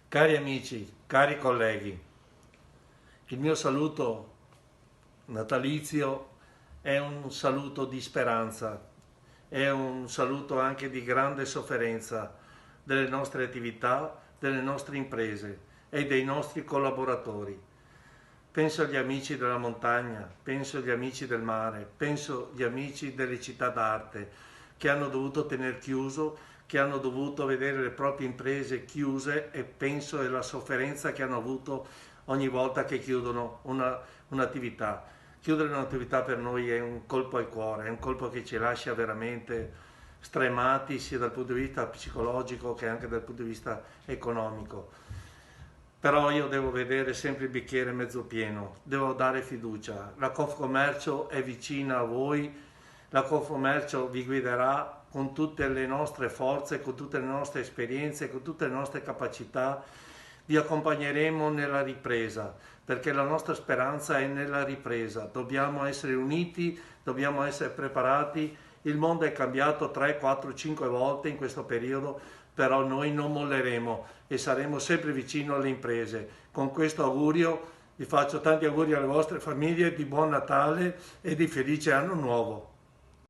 Cari amici, cari colleghi, il mio saluto natalizio è un saluto di speranza, è un saluto anche di grande sofferenza delle nostre attività, delle nostre imprese e dei nostri collaboratori. Penso agli amici della montagna, penso agli amici del mare, penso agli amici delle città d'arte che hanno dovuto tenere chiuso, che hanno dovuto vedere le proprie imprese chiuse e penso alla sofferenza che hanno avuto ogni volta che chiudono un'attività. Chiudere un'attività per noi è un colpo al cuore, è un colpo che ci lascia veramente stremati sia dal punto di vista psicologico che anche dal punto di vista economico. Però io devo vedere sempre il bicchiere mezzo pieno, devo dare fiducia. La Confcommercio è vicina a voi, la Confcommercio vi guiderà con tutte le nostre forze, con tutte le nostre esperienze, con tutte le nostre capacità. Vi accompagneremo nella ripresa, perché la nostra speranza è nella ripresa. Dobbiamo essere uniti, dobbiamo essere preparati. Il mondo è cambiato 3, 4, 5 volte in questo periodo, però noi non molleremo e saremo sempre vicino alle imprese. Con questo augurio vi faccio tanti auguri alle vostre famiglie di buon Natale e di felice anno nuovo.